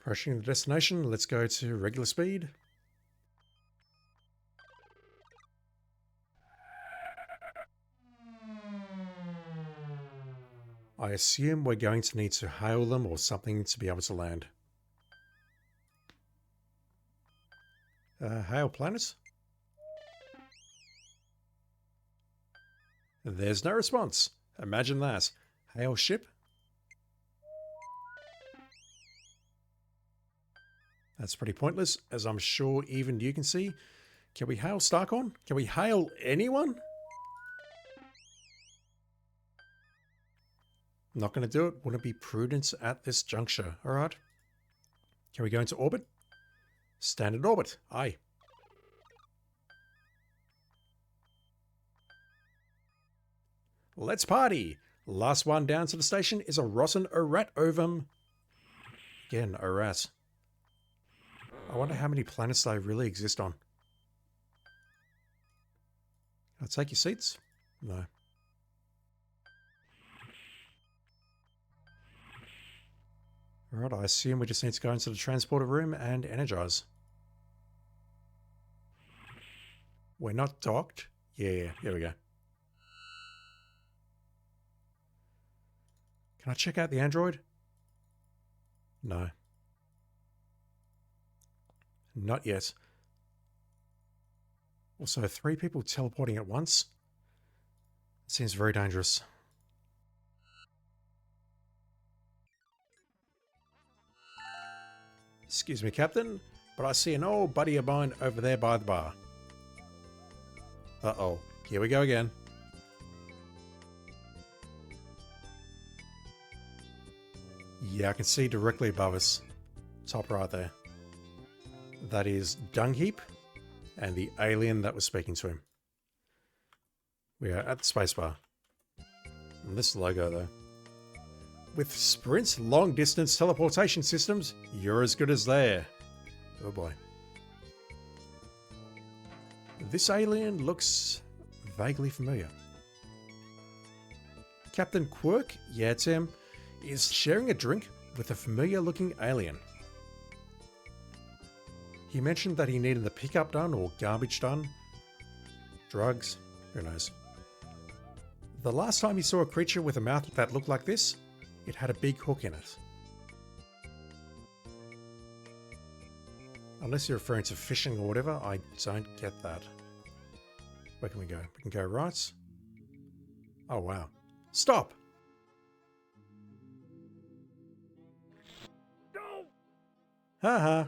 Approaching the destination, let's go to regular speed. I assume we're going to need to hail them or something to be able to land. Hail planet? There's no response. Imagine that. Hail ship? That's pretty pointless, as I'm sure even you can see. Can we hail Starcon? Can we hail anyone? Not going to do it. Wouldn't be prudent at this juncture. Alright. Can we go into orbit? Standard orbit. Aye. Let's party! Last one down to the station is a rotten Orat ovum. Again, Orat. I wonder how many planets they really exist on. Can I take your seats? No. Alright, I assume we just need to go into the transporter room and energize. We're not docked? Yeah, here we go. Can I check out the android? No. Not yet. Also, 3 people teleporting at once? It seems very dangerous. Excuse me, Captain, but I see an old buddy of mine over there by the bar. Uh-oh, here we go again. Yeah, I can see directly above us. Top right there. That is Dung Heap and the alien that was speaking to him. We are at the Spacebar. And this logo though. With Sprint long distance teleportation systems, you're as good as there. Oh boy. This alien looks vaguely familiar. Captain Quirk, yeah it's him, is sharing a drink with a familiar looking alien. He mentioned that he needed the pickup done or garbage done. Drugs, who knows. The last time he saw a creature with a mouth that looked like this, it had a big hook in it. Unless you're referring to fishing or whatever, I don't get that. Where can we go? We can go right. Oh wow. Stop! No! Haha.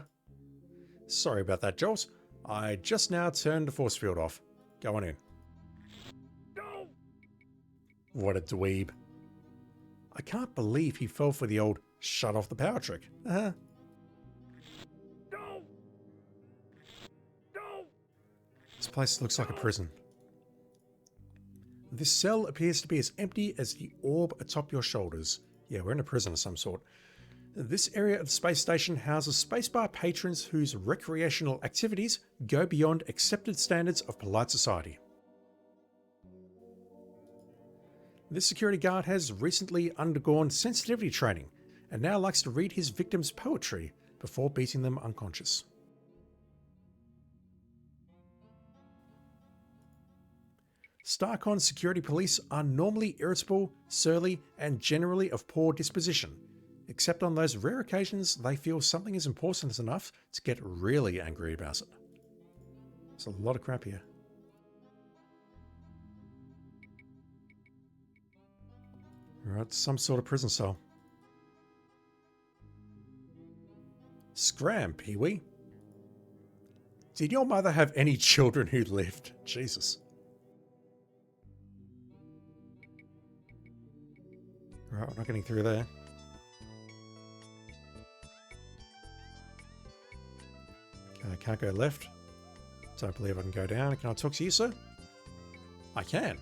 Sorry about that, Jolt. I just now turned the force field off. Go on in. No! What a dweeb. I can't believe he fell for the old shut off the power trick. No! No! This place looks like a prison. This cell appears to be as empty as the orb atop your shoulders. Yeah, we're in a prison of some sort. This area of the space station houses Spacebar patrons whose recreational activities go beyond accepted standards of polite society. This security guard has recently undergone sensitivity training and now likes to read his victims' poetry before beating them unconscious. Starcon security police are normally irritable, surly, and generally of poor disposition, except on those rare occasions they feel something is important enough to get really angry about it. There's a lot of crap here. Right, some sort of prison cell. Scram, Pee-wee. Did your mother have any children who lived? Jesus. Right, we're not getting through there. Okay, I can't go left. Don't believe I can go down. Can I talk to you, sir? I can.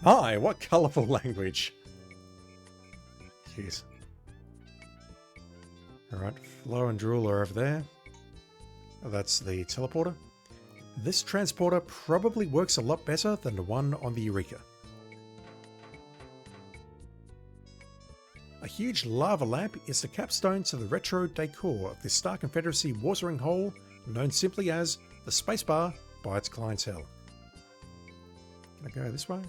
Hi, what colourful language. Jeez. Alright, Flo and Drool are over there. Oh, that's the teleporter. This transporter probably works a lot better than the one on the Eureka. A huge lava lamp is the capstone to the retro decor of the Star Confederacy watering hole known simply as the Spacebar by its clientele. Can I go this way?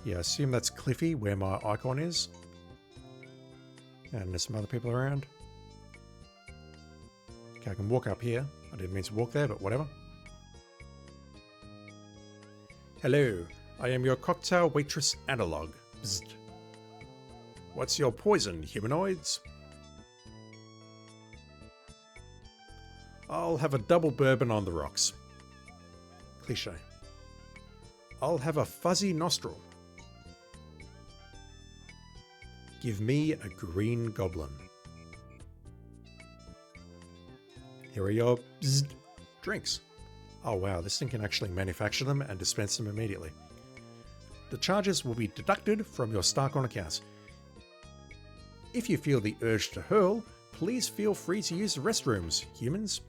Yeah, I assume that's Cliffy where my icon is. And there's some other people around. Okay, I can walk up here. I didn't mean to walk there, but whatever. Hello, I am your cocktail waitress analog. Bzzzt. What's your poison, humanoids? I'll have a double bourbon on the rocks. Cliche. I'll have a fuzzy nostril. Give me a green goblin. Here are your drinks. Oh wow, this thing can actually manufacture them and dispense them immediately. The charges will be deducted from your Starcoin accounts. If you feel the urge to hurl, please feel free to use the restrooms, humans.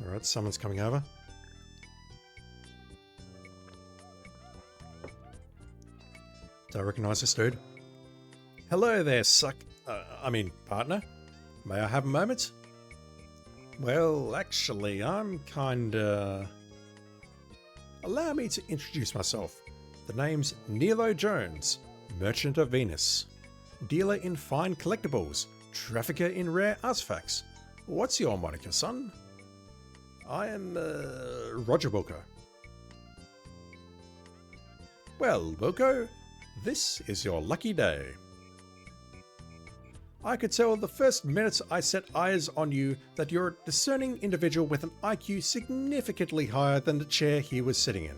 Alright, someone's coming over. Do I recognize this dude? Hello there, partner. May I have a moment? Well, actually, I'm kinda... Allow me to introduce myself. The name's Nilo Jones, Merchant of Venus. Dealer in fine collectibles, trafficker in rare artifacts. What's your moniker, son? I am, Roger Wilco. Well, Wilco, this is your lucky day. I could tell the first minute I set eyes on you that you're a discerning individual with an IQ significantly higher than the chair he was sitting in.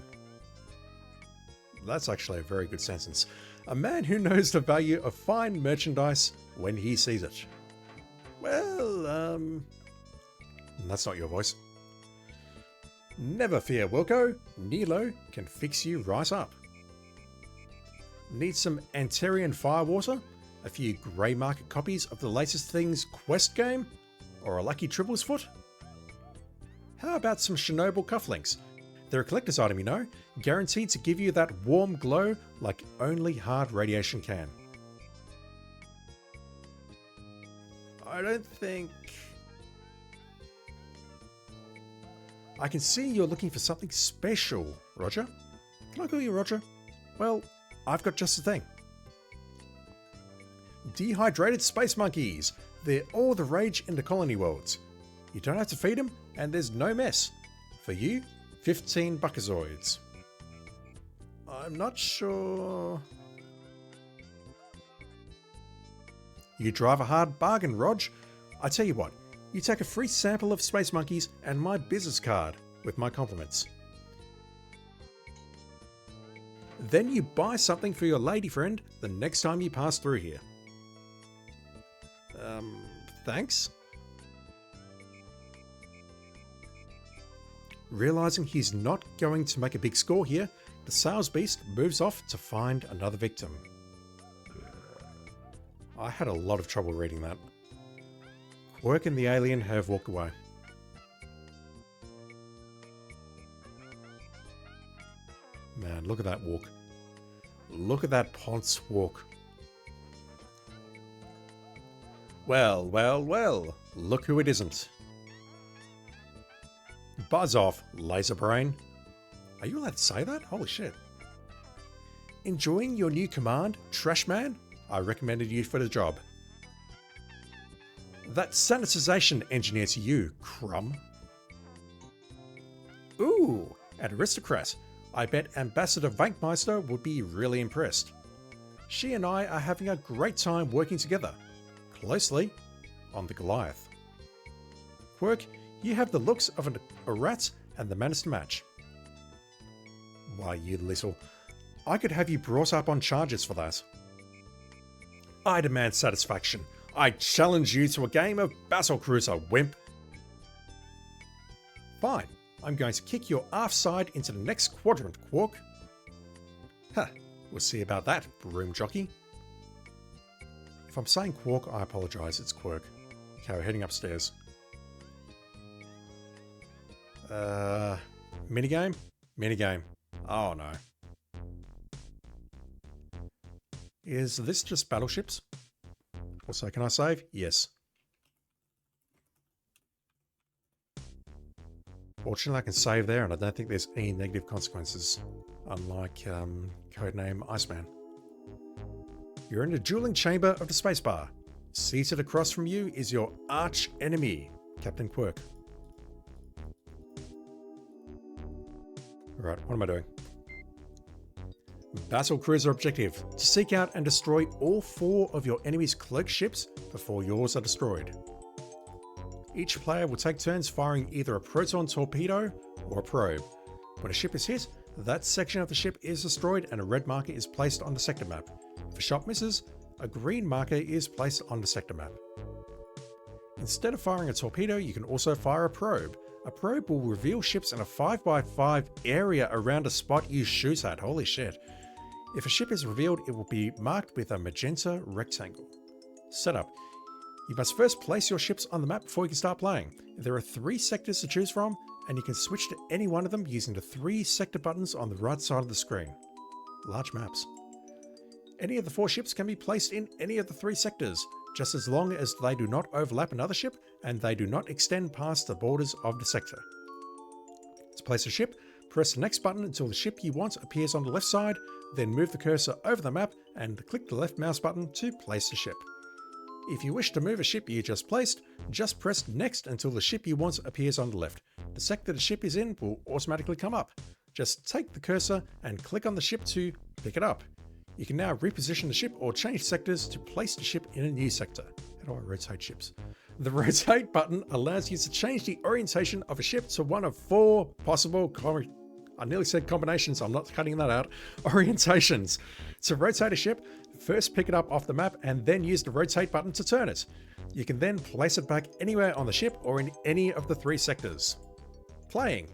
That's actually a very good sentence. A man who knows the value of fine merchandise when he sees it. Well, that's not your voice. Never fear, Wilco. Nilo can fix you right up. Need some Antarian firewater? A few grey market copies of the latest Things quest game? Or a lucky Tribbles foot? How about some Chernobyl cufflinks? They're a collector's item, you know, guaranteed to give you that warm glow like only hard radiation can. I don't think... I can see you're looking for something special, Roger. Can I call you Roger? Well, I've got just the thing. Dehydrated space monkeys. They're all the rage in the colony worlds. You don't have to feed them, and there's no mess. For you, 15 buckazoids. I'm not sure... You drive a hard bargain, Rog. I tell you what, you take a free sample of space monkeys and my business card, with my compliments. Then you buy something for your lady friend the next time you pass through here. Thanks? Realizing he's not going to make a big score here, the sales beast moves off to find another victim. I had a lot of trouble reading that. Quirk and the alien have walked away. Man, look at that walk. Look at that Ponce walk. Well, well, well. Look who it isn't. Buzz off, laser brain. Are you allowed to say that? Holy shit. Enjoying your new command, Trash Man? I recommended you for the job. That sanitization engineer to you, Crumb. Ooh, an aristocrat. I bet Ambassador Vankmeister would be really impressed. She and I are having a great time working together, closely, on the Goliath. Quirk, you have the looks of a rat and the manners to match. Why, you little... I could have you brought up on charges for that. I demand satisfaction. I challenge you to a game of Battlecruiser, wimp. Fine. I'm going to kick your aft side into the next quadrant, Quark. Huh. We'll see about that, broom jockey. If I'm saying Quark, I apologize. It's Quirk. Okay, we're heading upstairs. Minigame? Minigame. Oh no. Is this just battleships? Also, can I save? Yes. Fortunately, I can save there, and I don't think there's any negative consequences, unlike codename Iceman. You're in the dueling chamber of the Spacebar. Seated across from you is your arch enemy, Captain Quirk. Right, what am I doing? Battlecruiser objective: to seek out and destroy all 4 of your enemy's cloaked ships before yours are destroyed. Each player will take turns firing either a proton torpedo or a probe. When a ship is hit, that section of the ship is destroyed and a red marker is placed on the sector map. If a shot misses, a green marker is placed on the sector map. Instead of firing a torpedo, you can also fire a probe. A probe will reveal ships in a 5x5 area around a spot you shoot at. Holy shit. If a ship is revealed, it will be marked with a magenta rectangle. Setup: you must first place your ships on the map before you can start playing. There are 3 sectors to choose from, and you can switch to any one of them using the 3 sector buttons on the right side of the screen. Large maps. Any of the 4 ships can be placed in any of the 3 sectors, just as long as they do not overlap another ship and they do not extend past the borders of the sector. To place a ship, press the next button until the ship you want appears on the left side, then move the cursor over the map and click the left mouse button to place the ship. If you wish to move a ship you just placed, just press next until the ship you want appears on the left. The sector the ship is in will automatically come up. Just take the cursor and click on the ship to pick it up. You can now reposition the ship or change sectors to place the ship in a new sector. How do I rotate ships? The rotate button allows you to change the orientation of a ship to one of 4 possible I nearly said combinations, I'm not cutting that out. Orientations. To rotate a ship, first pick it up off the map and then use the rotate button to turn it. You can then place it back anywhere on the ship or in any of the 3 sectors. Playing.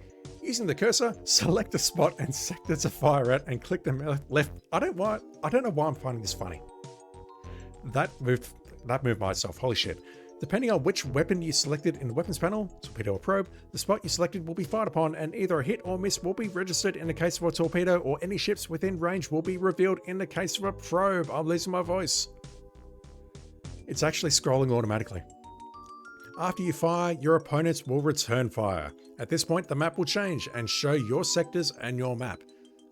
Using the cursor, select a spot and sector to fire at and click the left. I don't know why I'm finding this funny. That moved myself, holy shit. Depending on which weapon you selected in the weapons panel, torpedo or probe, the spot you selected will be fired upon and either a hit or miss will be registered in the case of a torpedo, or any ships within range will be revealed in the case of a probe. I'm losing my voice. It's actually scrolling automatically. After you fire, your opponents will return fire. At this point, the map will change and show your sectors and your map.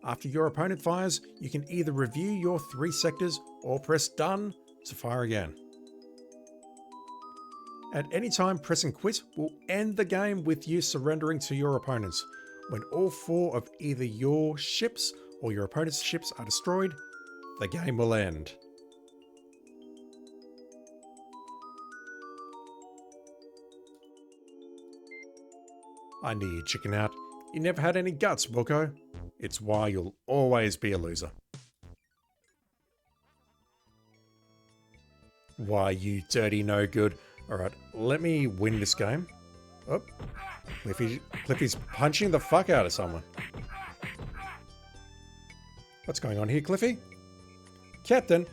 After your opponent fires, you can either review your 3 sectors or press done to fire again. At any time, pressing quit will end the game with you surrendering to your opponents. When all 4 of either your ships or your opponent's ships are destroyed, the game will end. I knew you'd chicken out. You never had any guts, Wilco. It's why you'll always be a loser. Why, you dirty no good. Alright, let me win this game. Oh, Cliffy's punching the fuck out of someone. What's going on here, Cliffy? Captain,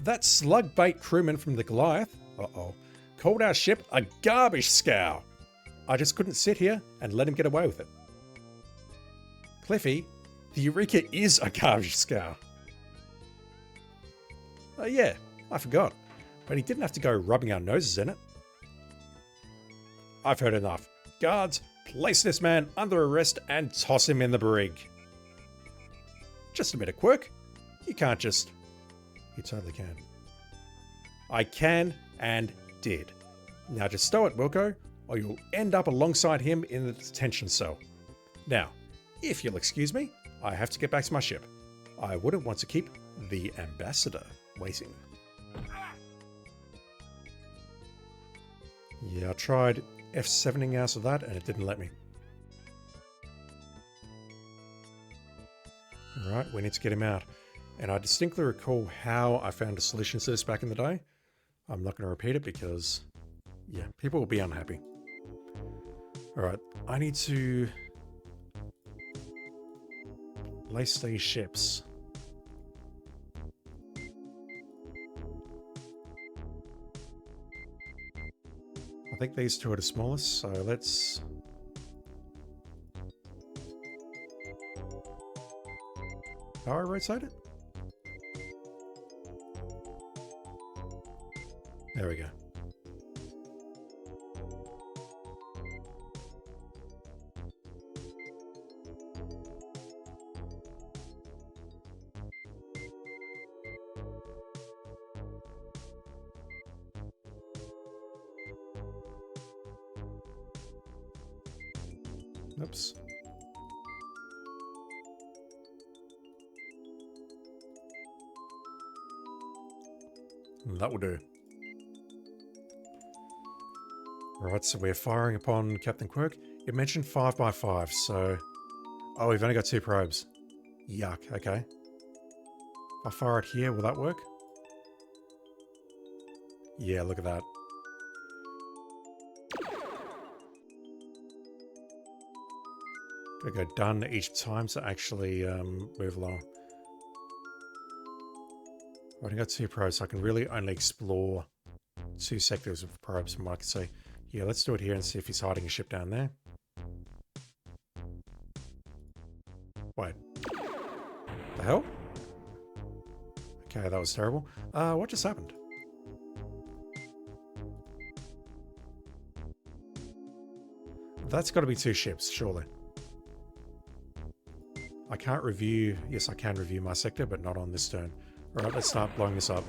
that slug bait crewman from the Goliath, called our ship a garbage scow. I just couldn't sit here and let him get away with it. Cliffy, the Eureka is a garbage scow. Oh yeah, I forgot. But he didn't have to go rubbing our noses in it. I've heard enough. Guards, place this man under arrest and toss him in the brig. Just a minute, Quirk. You can't just... You totally can. I can and did. Now just stow it, Wilco, or you'll end up alongside him in the detention cell. Now, if you'll excuse me, I have to get back to my ship. I wouldn't want to keep the ambassador waiting. Yeah, I tried F7ing out of that and it didn't let me. Alright, we need to get him out. And I distinctly recall how I found a solution to this back in the day. I'm not going to repeat it because, yeah, people will be unhappy. Alright, I need to place these ships. I think these two are the smallest, so let's... How I rotate it? There we go. Oops. That will do. Right, so we're firing upon Captain Quirk. It mentioned 5x5, so... Oh, we've only got 2 probes. Yuck, okay. If I fire it here, will that work? Yeah, look at that. Gotta go done each time to actually move along. I've only got 2 probes, so I can really only explore 2 sectors of probes from what I can see. Yeah, let's do it here and see if he's hiding a ship down there. Wait. The hell? Okay, that was terrible. What just happened? That's got to be 2 ships, surely. I can't review... Yes, I can review my sector, but not on this turn. Alright, let's start blowing this up.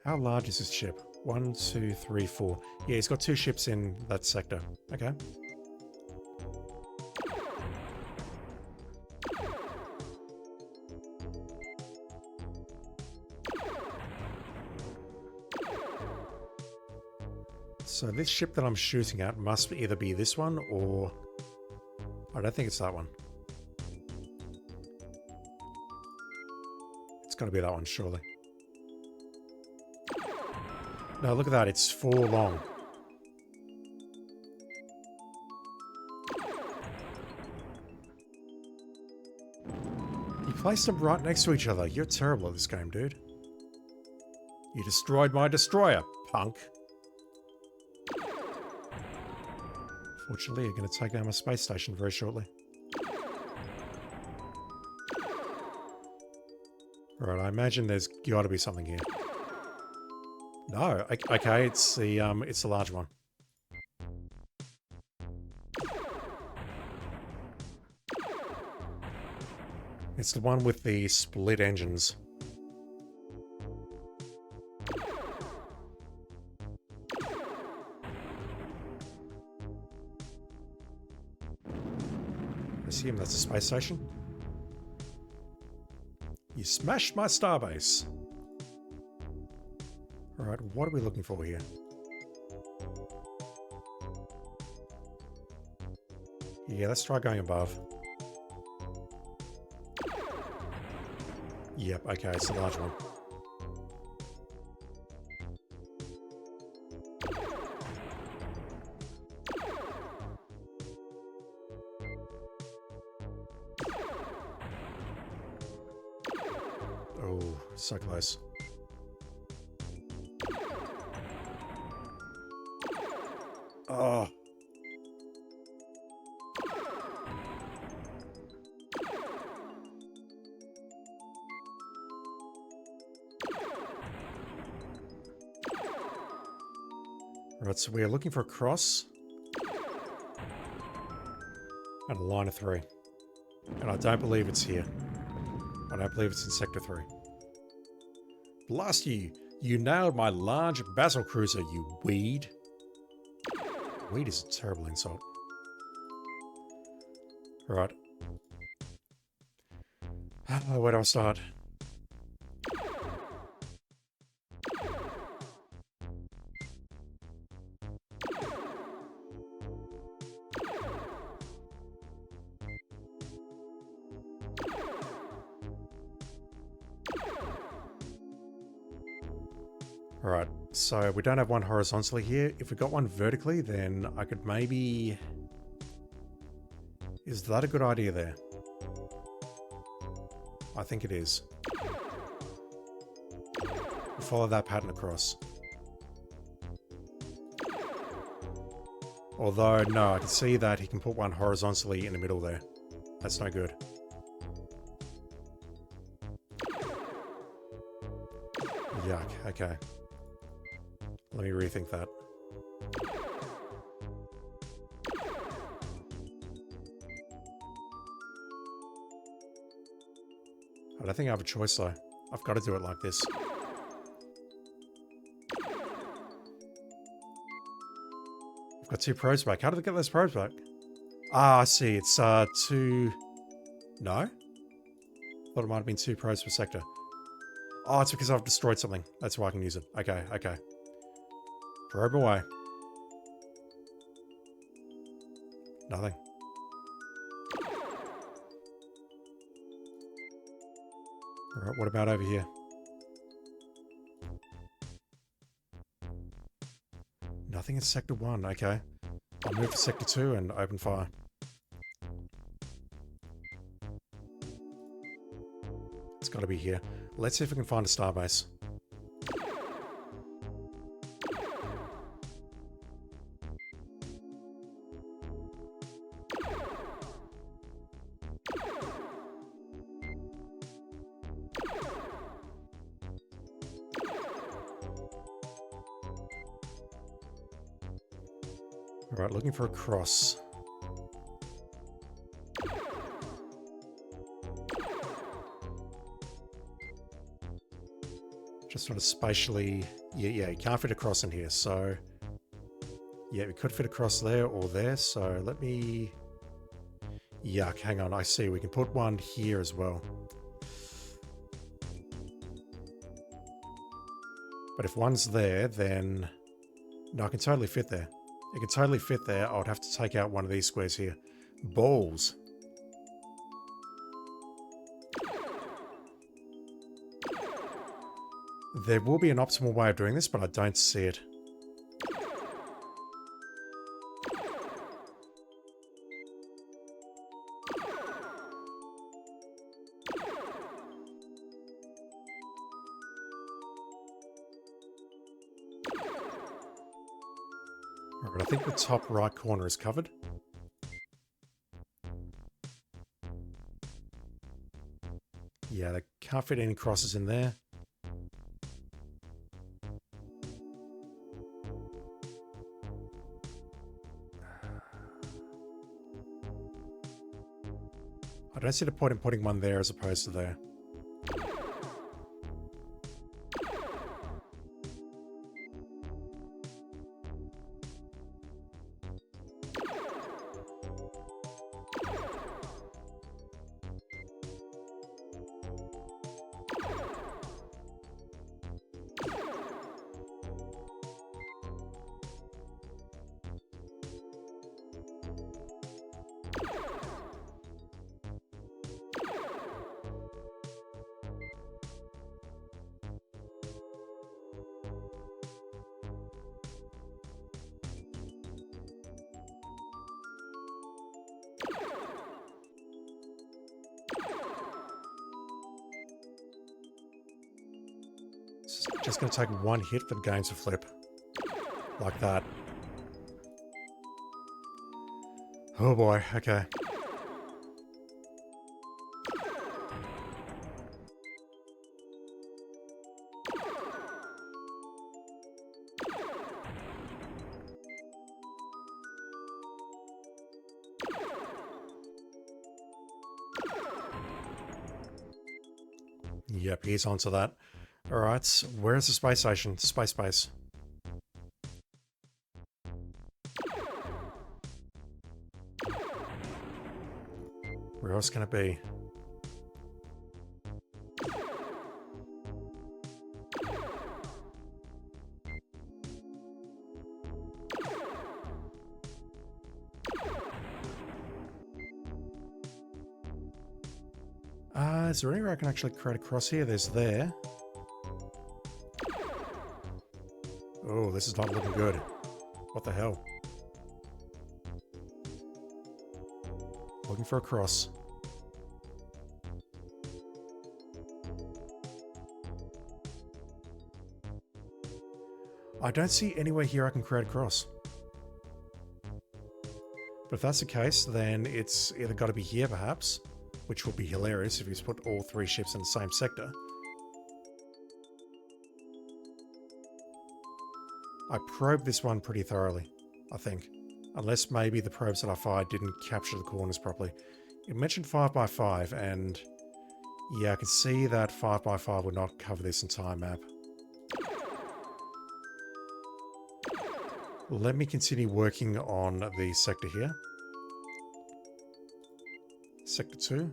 How large is this ship? 1, 2, 3, 4. Yeah, he's got 2 ships in that sector. Okay. So this ship that I'm shooting at must either be this one or... I don't think it's that one. It's got to be that one, surely. No, look at that. It's 4 long. You placed them right next to each other. You're terrible at this game, dude. You destroyed my destroyer, punk. Fortunately, you're going to take down my space station very shortly. Alright, I imagine there's got to be something here. No, okay, it's the large one. It's the one with the split engines. I assume that's a space station. You smashed my starbase. Alright, what are we looking for here? Yeah, let's try going above. Yep, okay, it's the large one. Oh, so close. Oh. Right, so we are looking for a cross. And a line of 3. And I don't believe it's here. I don't believe it's in Sector 3. Blast you! You nailed my large Battlecruiser, you weed. Weed is a terrible insult. Right. Where do I start? Alright, so we don't have one horizontally here. If we got one vertically, then I could maybe... Is that a good idea there? I think it is. We'll follow that pattern across. Although, no, I can see that he can put one horizontally in the middle there. That's no good. Yuck, okay. Let me rethink that. I don't think I have a choice though. I've got to do it like this. I've got 2 probes back. How did I get those probes back? Ah, I see. It's 2... No? Thought it might have been 2 probes per sector. Oh, it's because I've destroyed something. That's why I can use it. Okay, okay. Probe away. Nothing. Alright, what about over here? Nothing in Sector 1, okay. I'll move to Sector 2 and open fire. It's gotta be here. Let's see if we can find a starbase. Alright, looking for a cross. Just sort of spatially... Yeah, you can't fit a cross in here, so... Yeah, we could fit a cross there or there, so let me... Yuck, hang on, I see. We can put one here as well. But if one's there, then... No, I can totally fit there. It can totally fit there. I would have to take out one of these squares here. Balls. There will be an optimal way of doing this, but I don't see it. Alright, I think the top right corner is covered. Yeah, they can't fit any crosses in there. I don't see the point in putting one there as opposed to there. It's just going to take one hit for the game to flip. Like that. Oh boy, okay. Yep, he's onto that. Alright, where's the space station? Space base. Where else can it be? Is there anywhere I can actually create a cross here? There's there. Oh, this is not looking good. What the hell? Looking for a cross. I don't see anywhere here I can create a cross. But if that's the case, then it's either got to be here perhaps, which would be hilarious if you just put all 3 ships in the same sector. I probed this one pretty thoroughly, I think. Unless maybe the probes that I fired didn't capture the corners properly. It mentioned 5x5, and yeah, I can see that 5x5 would not cover this entire map. Let me continue working on the sector here. Sector 2.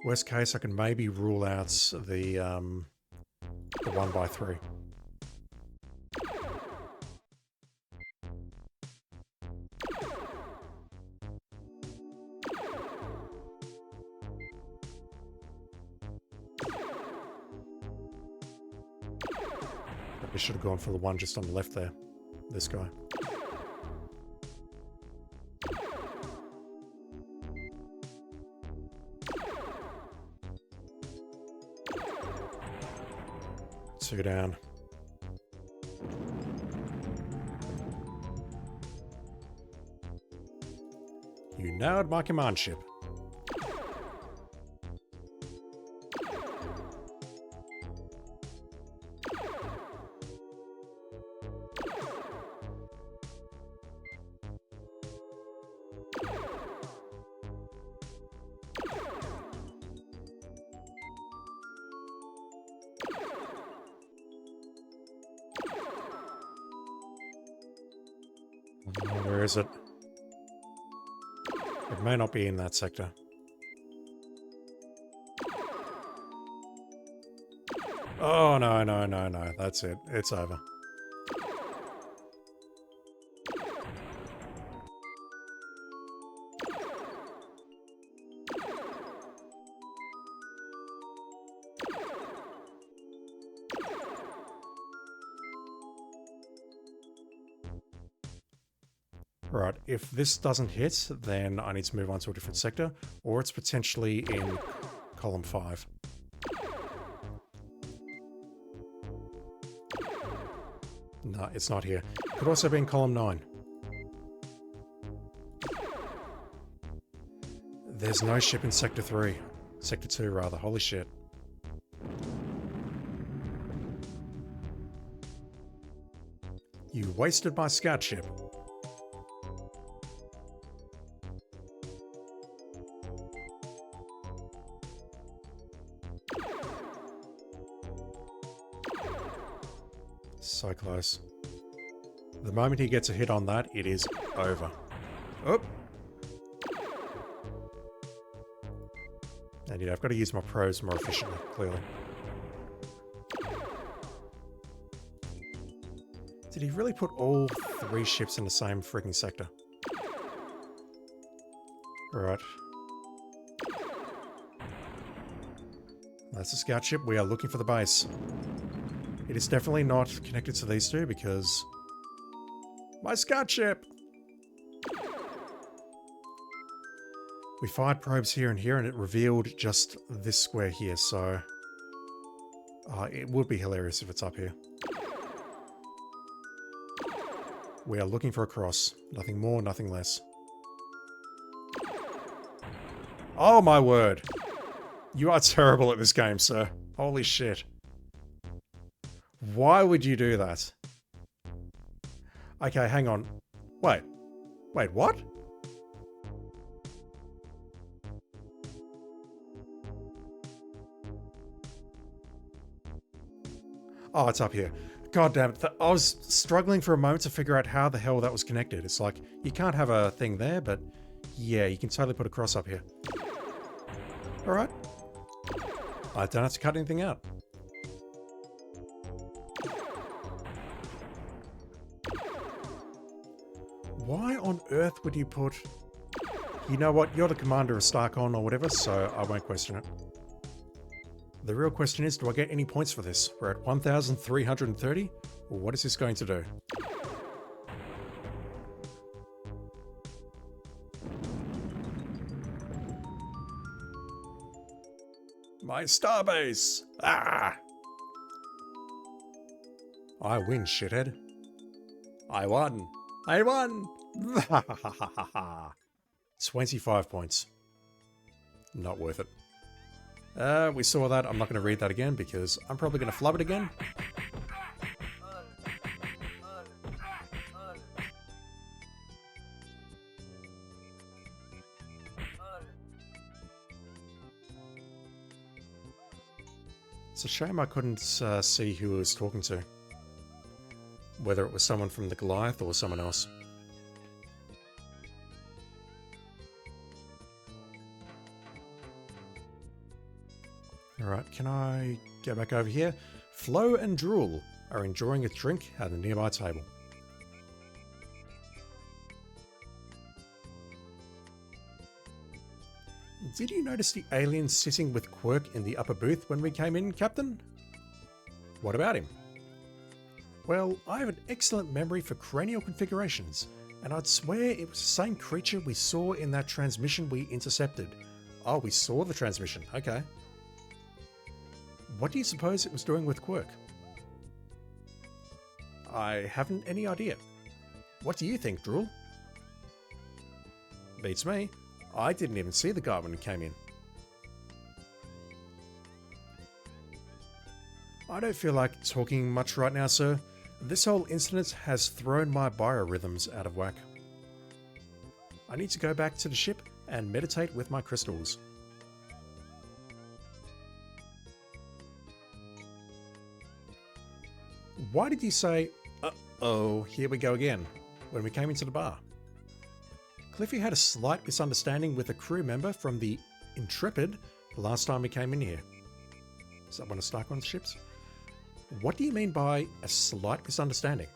Worst case, I can maybe rule out the 1x3. I should have gone for the one just on the left there. This guy. Two down. You nailed my command ship. Where is it? It may not be in that sector. Oh, no, no, no, no. That's it. It's over. Right, if this doesn't hit, then I need to move on to a different sector, or it's potentially in column 5. No, it's not here. Could also be in column 9. There's no ship in sector 3. Sector 2, rather. Holy shit. You wasted my scout ship. So close. The moment he gets a hit on that, it is over. Oh! And yeah, I've got to use my probes more efficiently, clearly. Did he really put all 3 ships in the same freaking sector? Right. That's a scout ship. We are looking for the base. It is definitely not connected to these 2 because... My scout ship! We fired probes here and here and it revealed just this square here, so... it would be hilarious if it's up here. We are looking for a cross. Nothing more, nothing less. Oh my word! You are terrible at this game, sir. Holy shit. Why would you do that? Okay, hang on. Wait. Wait, what? Oh, it's up here. God damn it. I was struggling for a moment to figure out how the hell that was connected. It's like, you can't have a thing there, but yeah, you can totally put a cross up here. Alright. I don't have to cut anything out. Why on earth would you put... You know what? You're the commander of Starcon or whatever, so I won't question it. The real question is, do I get any points for this? We're at 1,330? Well, what is this going to do? My starbase! Ah! I win, shithead. I won! I won! 25 points. Not worth it. We saw that. I'm not going to read that again because I'm probably going to flub it again. It's a shame I couldn't see who he was talking to. Whether it was someone from the Goliath or someone else. Alright, can I go back over here? Flo and Drool are enjoying a drink at a nearby table. Did you notice the alien sitting with Quirk in the upper booth when we came in, Captain? What about him? Well, I have an excellent memory for cranial configurations, and I'd swear it was the same creature we saw in that transmission we intercepted. Oh, we saw the transmission, okay. What do you suppose it was doing with Quirk? I haven't any idea. What do you think, Drool? Beats me. I didn't even see the guy when he came in. I don't feel like talking much right now, sir. This whole incident has thrown my biorhythms out of whack. I need to go back to the ship and meditate with my crystals. Why did you say, uh-oh, here we go again, when we came into the bar? Cliffy had a slight misunderstanding with a crew member from the Intrepid the last time we came in here. Is that one of Starcon's ships? What do you mean by a slight misunderstanding?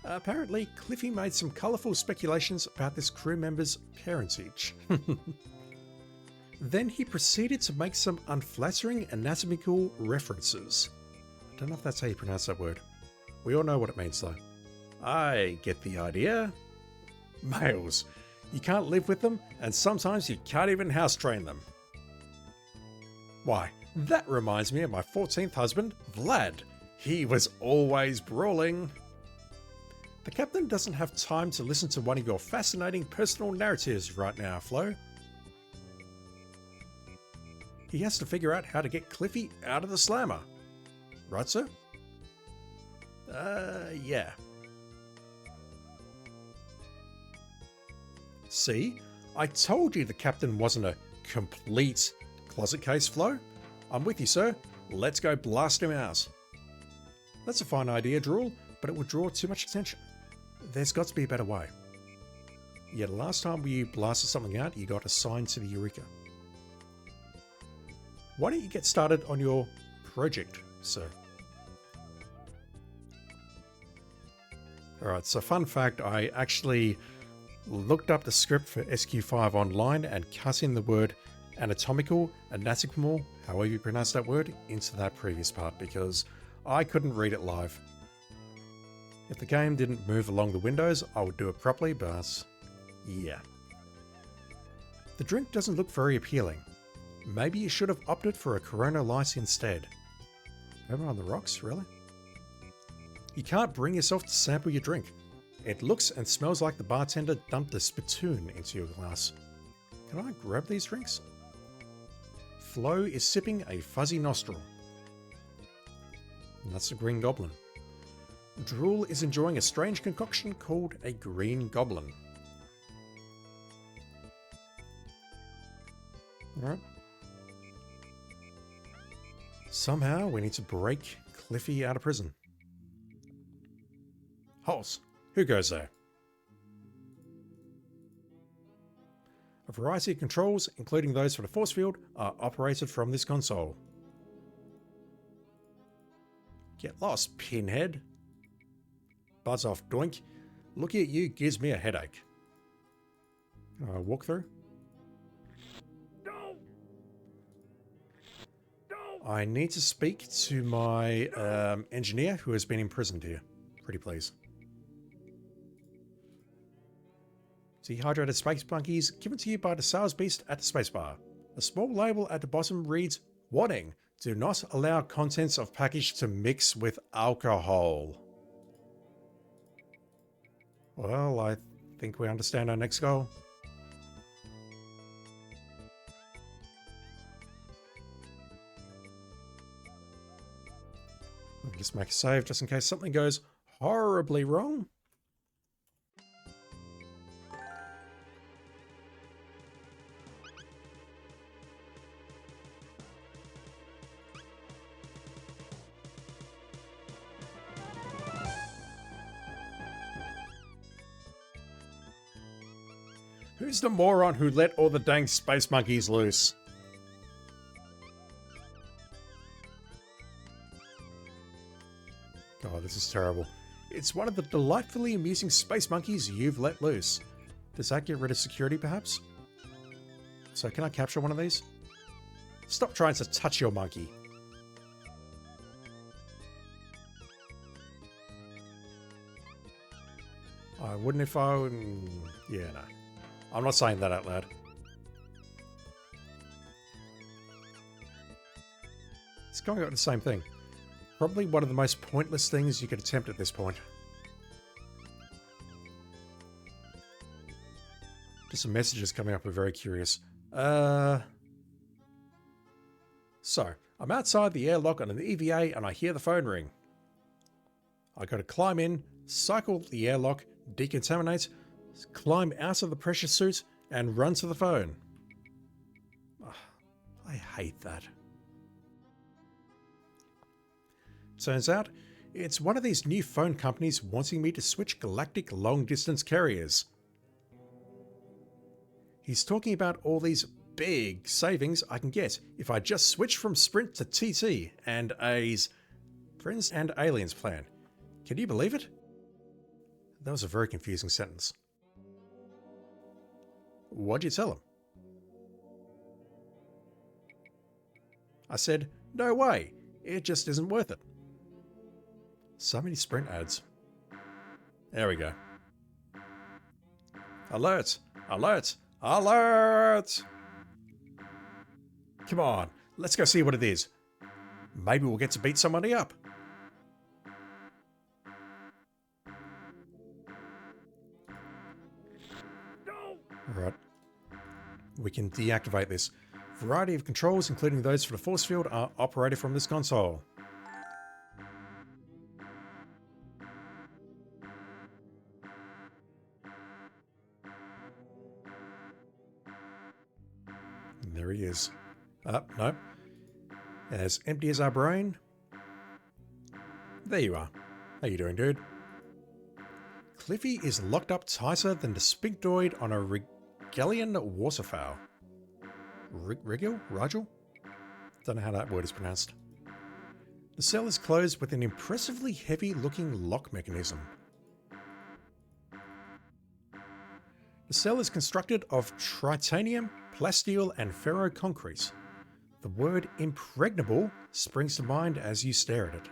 Apparently, Cliffy made some colourful speculations about this crew member's parentage. Then he proceeded to make some unflattering anatomical references. I don't know if that's how you pronounce that word. We all know what it means though. I get the idea. Males. You can't live with them, and sometimes you can't even house train them. Why, that reminds me of my 14th husband, Vlad. He was always brawling. The captain doesn't have time to listen to one of your fascinating personal narratives right now, Flo. He has to figure out how to get Cliffy out of the slammer. Right, sir? Yeah. See? I told you the captain wasn't a complete closet case, Flo. I'm with you, sir. Let's go blast him out. That's a fine idea, Drool, but it would draw too much attention. There's got to be a better way. Yeah, the last time you blasted something out, you got assigned to the Eureka. Why don't you get started on your project, sir? Alright, so fun fact, I actually looked up the script for SQ5 online and cut in the word anatomical, however you pronounce that word, into that previous part because I couldn't read it live. If the game didn't move along the windows, I would do it properly, but yeah. The drink doesn't look very appealing. Maybe you should have opted for a Corona Light instead. Over on the rocks, really? You can't bring yourself to sample your drink. It looks and smells like the bartender dumped a spittoon into your glass. Can I grab these drinks? Flo is sipping a fuzzy nostril. And that's a green goblin. Drool is enjoying a strange concoction called a green goblin. Alright. Somehow we need to break Cliffy out of prison. Holes. Who goes there? A variety of controls, including those for the force field, are operated from this console. Get lost, pinhead. Buzz off, doink. Looking at you gives me a headache. Can I walk through? No! No! I need to speak to my engineer who has been imprisoned here. Pretty please. Dehydrated space monkeys given to you by the sales beast at the Spacebar. A small label at the bottom reads, "Warning, do not allow contents of package to mix with alcohol." Well, I think we understand our next goal. Let me just make a save just in case something goes horribly wrong. Who's the moron who let all the dang space monkeys loose? God, this is terrible. It's one of the delightfully amusing space monkeys you've let loose. Does that get rid of security, perhaps? So can I capture one of these? Stop trying to touch your monkey. I wouldn't if I... Yeah, no. I'm not saying that out loud. It's going on the same thing. Probably one of the most pointless things you could attempt at this point. Just some messages coming up. We're very curious. So, I'm outside the airlock on an EVA and I hear the phone ring. I gotta climb in, cycle the airlock, decontaminate, climb out of the pressure suit, and run to the phone. Oh, I hate that. Turns out, it's one of these new phone companies wanting me to switch galactic long-distance carriers. He's talking about all these big savings I can get if I just switch from Sprint to TT and A's Friends and Aliens plan. Can you believe it? That was a very confusing sentence. What'd you tell him? I said, no way, it just isn't worth it. So many Sprint ads. There we go. Alert! Alert! Alert! Come on, let's go see what it is. Maybe we'll get to beat somebody up. Alright. We can deactivate this. Variety of controls, including those for the force field, are operated from this console. And there he is. No. As empty as our brain. There you are. How you doing, dude? Cliffy is locked up tighter than the sphinctoid on a Rigelian waterfowl. Rigel? Rigel? Don't know how that word is pronounced. The cell is closed with an impressively heavy-looking lock mechanism. The cell is constructed of tritanium, plasteel, and ferroconcrete. The word impregnable springs to mind as you stare at it.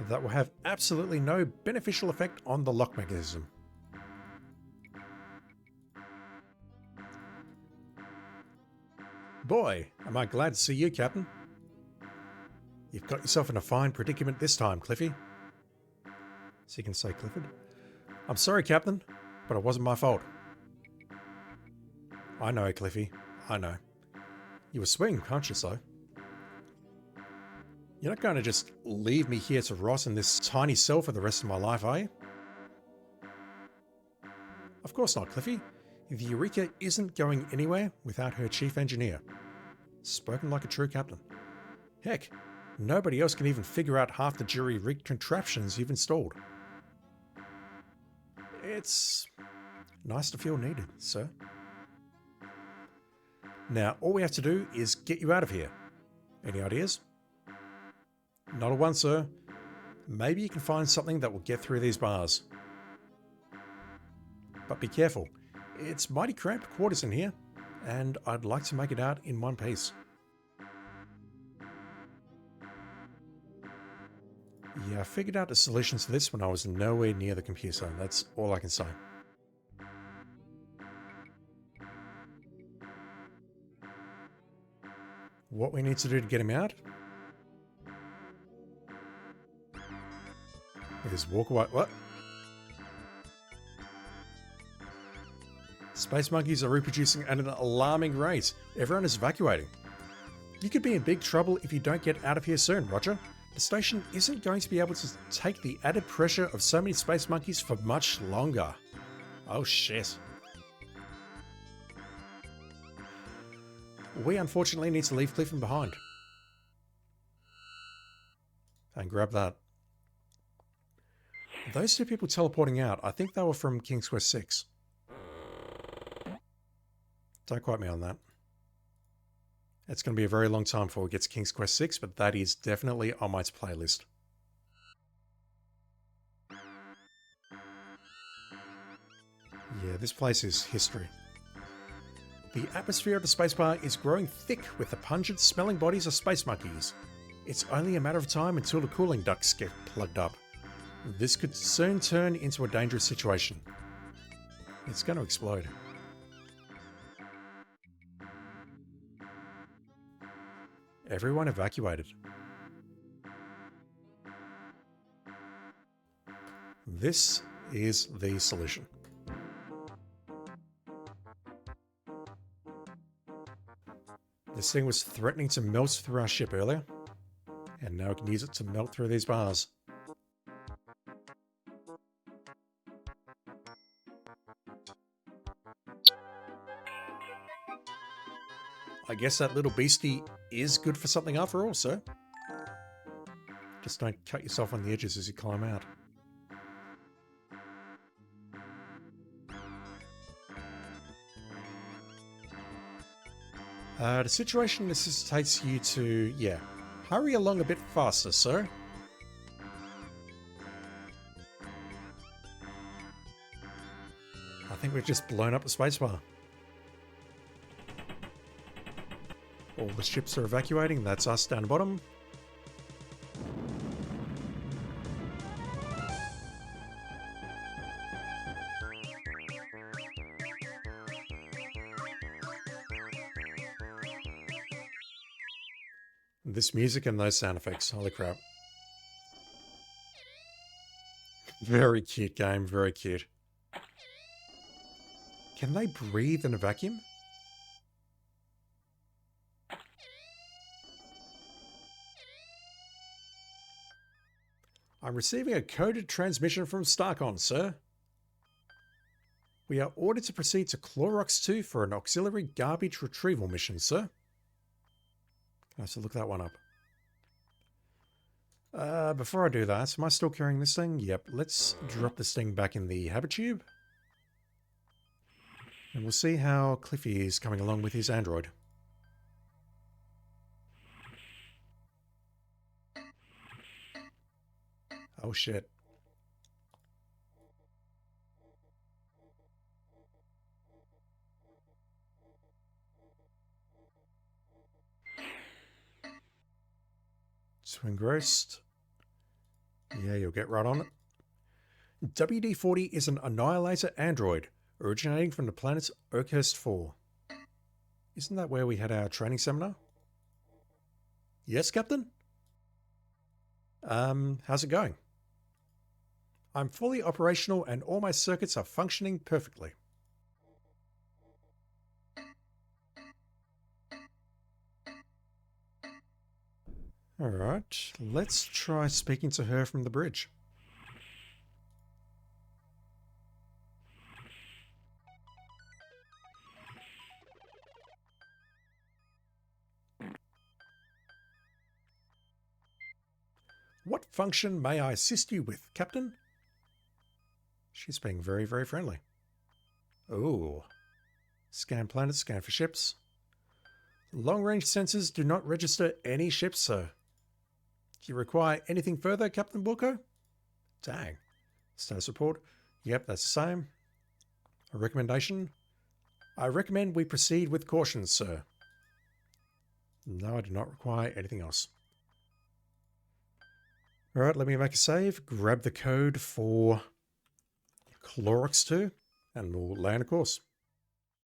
That will have absolutely no beneficial effect on the lock mechanism. Boy, am I glad to see you, Captain. You've got yourself in a fine predicament this time, Cliffy. So you can say Clifford. I'm sorry, Captain, but it wasn't my fault. I know, Cliffy. I know. You were swinging punches, though. You're not going to just leave me here to rot in this tiny cell for the rest of my life, are you? Of course not, Cliffy. The Eureka isn't going anywhere without her chief engineer. Spoken like a true captain. Heck, nobody else can even figure out half the jury-rigged contraptions you've installed. It's nice to feel needed, sir. Now, all we have to do is get you out of here. Any ideas? Not a one, sir. Maybe you can find something that will get through these bars. But be careful. It's mighty cramped quarters in here, and I'd like to make it out in one piece. Yeah, I figured out the solutions to this when I was nowhere near the computer. That's all I can say. what we need to do to get him out is walk away. What? Space monkeys are reproducing at an alarming rate. Everyone is evacuating. You could be in big trouble if you don't get out of here soon, Roger. The station isn't going to be able to take the added pressure of so many space monkeys for much longer. Oh shit. We unfortunately need to leave Clifton behind. And grab that. Those two people teleporting out, I think they were from King's Quest 6. Don't quote me on that. It's going to be a very long time before we get to King's Quest 6, but that is definitely on my playlist. Yeah, this place is history. The atmosphere of the Spacebar is growing thick with the pungent smelling bodies of space monkeys. It's only a matter of time until the cooling ducts get plugged up. This could soon turn into a dangerous situation. It's going to explode. Everyone evacuated. This is the solution. This thing was threatening to melt through our ship earlier, and now we can use it to melt through these bars. I guess that little beastie is good for something after all, sir. Just don't cut yourself on the edges as you climb out. The situation necessitates you to, hurry along a bit faster, sir. I think we've just blown up the spacebar. All the ships are evacuating. That's us down the bottom. This music and those sound effects, holy crap. Very cute game, very cute. Can they breathe in a vacuum? I'm receiving a coded transmission from Starcon, sir. We are ordered to proceed to Clorox 2 for an auxiliary garbage retrieval mission, sir. I have to look that one up. Before I do that, am I still carrying this thing? Yep, let's drop this thing back in the habit tube. And we'll see how Cliffy is coming along with his android. Oh shit. So engrossed. Yeah, you'll get right on it. WD-40 is an annihilator android originating from the planet Oakhurst 4. Isn't that where we had our training seminar? Yes, Captain? How's it going? I'm fully operational and all my circuits are functioning perfectly. Alright, let's try speaking to her from the bridge. What function may I assist you with, Captain? She's being very, very friendly. Oh. Scan planets, scan for ships. Long-range sensors do not register any ships, sir. Do you require anything further, Captain Wilco? Dang. Status report. Yep, that's the same. A recommendation. I recommend we proceed with caution, sir. No, I do not require anything else. Alright, let me make a save. Grab the code for Clorox 2 and we'll land a course.